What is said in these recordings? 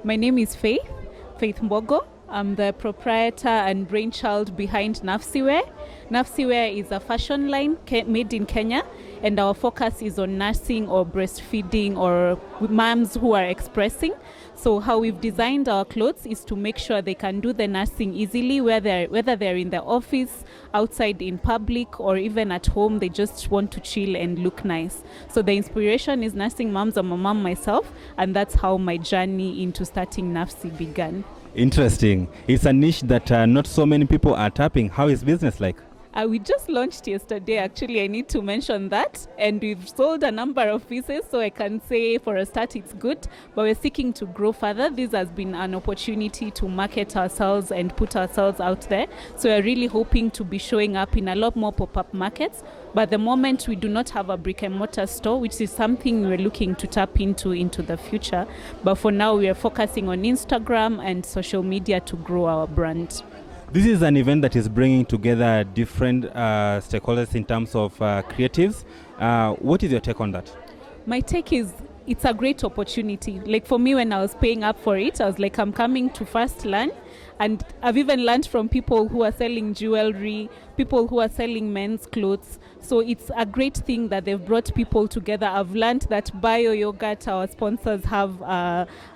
My name is Faith Mbogo. I'm the proprietor and brainchild behind Nafsiwear. Nafsiwear is a fashion line made in Kenya, and our focus is on nursing or breastfeeding or moms who are expressing. So how we've designed our clothes is to make sure they can do the nursing easily, whether they're in the office, outside in public, or even at home. They just want to chill and look nice. So the inspiration is nursing moms. I'm a mom myself, and that's how my journey into starting Nafsi began. Interesting. It's a niche that not so many people are tapping. How is business like? We just launched yesterday, actually. I need to mention that. And we've sold a number of pieces, so I can say for a start it's good. But we're seeking to grow further. This has been an opportunity to market ourselves and put ourselves out there. So we're really hoping to be showing up in a lot more pop-up markets. But at the moment, we do not have a brick and mortar store, which is something we're looking to tap into the future. But for now, we are focusing on Instagram and social media to grow our brand. This is an event that is bringing together different stakeholders in terms of creatives. What is your take on that? My take is it's a great opportunity. Like for me, when I was paying up for it, I was like, I'm coming to first learn. And I've even learned from people who are selling jewelry, people who are selling men's clothes. So it's a great thing that they've brought people together. I've learned that bio yogurt, our sponsors have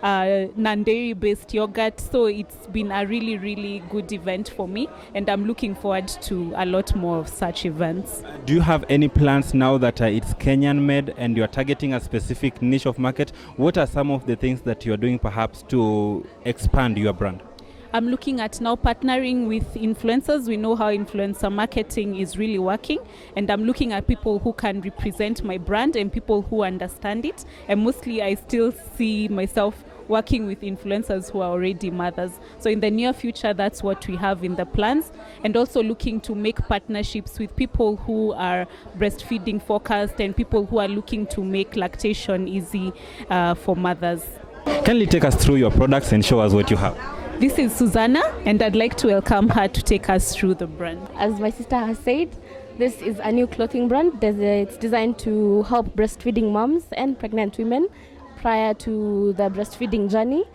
non-dairy based yogurt. So it's been a really, really good event for me. And I'm looking forward to a lot more of such events. Do you have any plans now that it's Kenyan made and you're targeting a specific niche of market? What are some of the things that you're doing perhaps to expand your brand? I'm looking at now partnering with influencers. We know how influencer marketing is really working, and I'm looking at people who can represent my brand and people who understand it. And mostly I still see myself working with influencers who are already mothers. So in the near future, that's what we have in the plans. And also looking to make partnerships with people who are breastfeeding focused and people who are looking to make lactation easy for mothers. Kindly take us through your products and show us what you have. This is Susanna, and I'd like to welcome her to take us through the brand. As my sister has said, this is a new clothing brand. It's designed to help breastfeeding moms and pregnant women prior to the breastfeeding journey.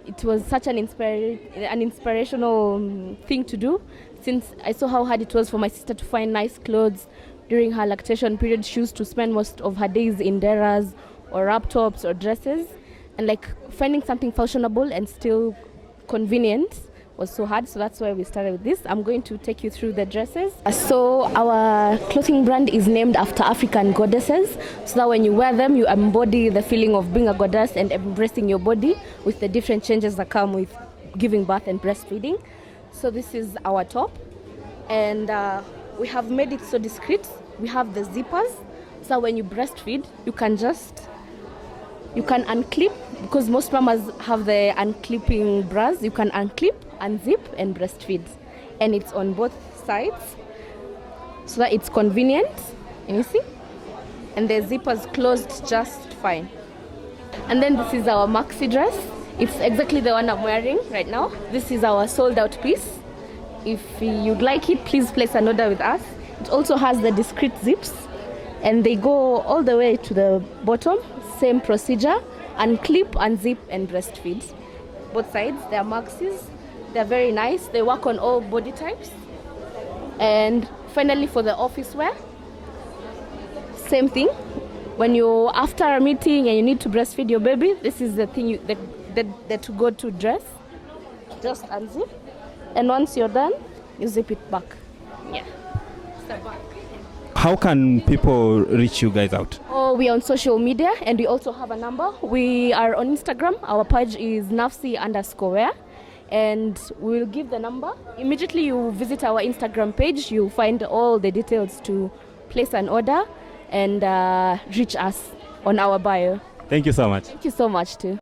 It was such an inspirational thing to do, since I saw how hard it was for my sister to find nice clothes during her lactation period. She used to spend most of her days in deras or wrap tops or dresses, and like finding something fashionable and still convenient was so hard. So that's why we started with this. I'm going to take you through the dresses. So our clothing brand is named after African goddesses, so that when you wear them, you embody the feeling of being a goddess and embracing your body with the different changes that come with giving birth and breastfeeding. So this is our top, and we have made it so discreet. We have the zippers, so when you breastfeed, you can unclip, because most mamas have the unclipping bras. You can unclip, unzip, and breastfeed. And it's on both sides, so that it's convenient. And you see? And the zipper's closed just fine. And then this is our maxi dress. It's exactly the one I'm wearing right now. This is our sold out piece. If you'd like it, please place an order with us. It also has the discreet zips, and they go all the way to the bottom. Same procedure, unclip, unzip, and breastfeed. Both sides, they are maxis. They're very nice. They work on all body types. And finally, for the office wear, same thing. When you're after a meeting and you need to breastfeed your baby, this is the thing, the to-go-to dress. Just unzip, and once you're done, you zip it back. Yeah, step back. How can people reach you guys out? Oh, we are on social media, and we also have a number. We are on Instagram. Our page is nafsi_wear, and we will give the number. Immediately you visit our Instagram page, you'll find all the details to place an order and reach us on our bio. Thank you so much. Thank you so much too.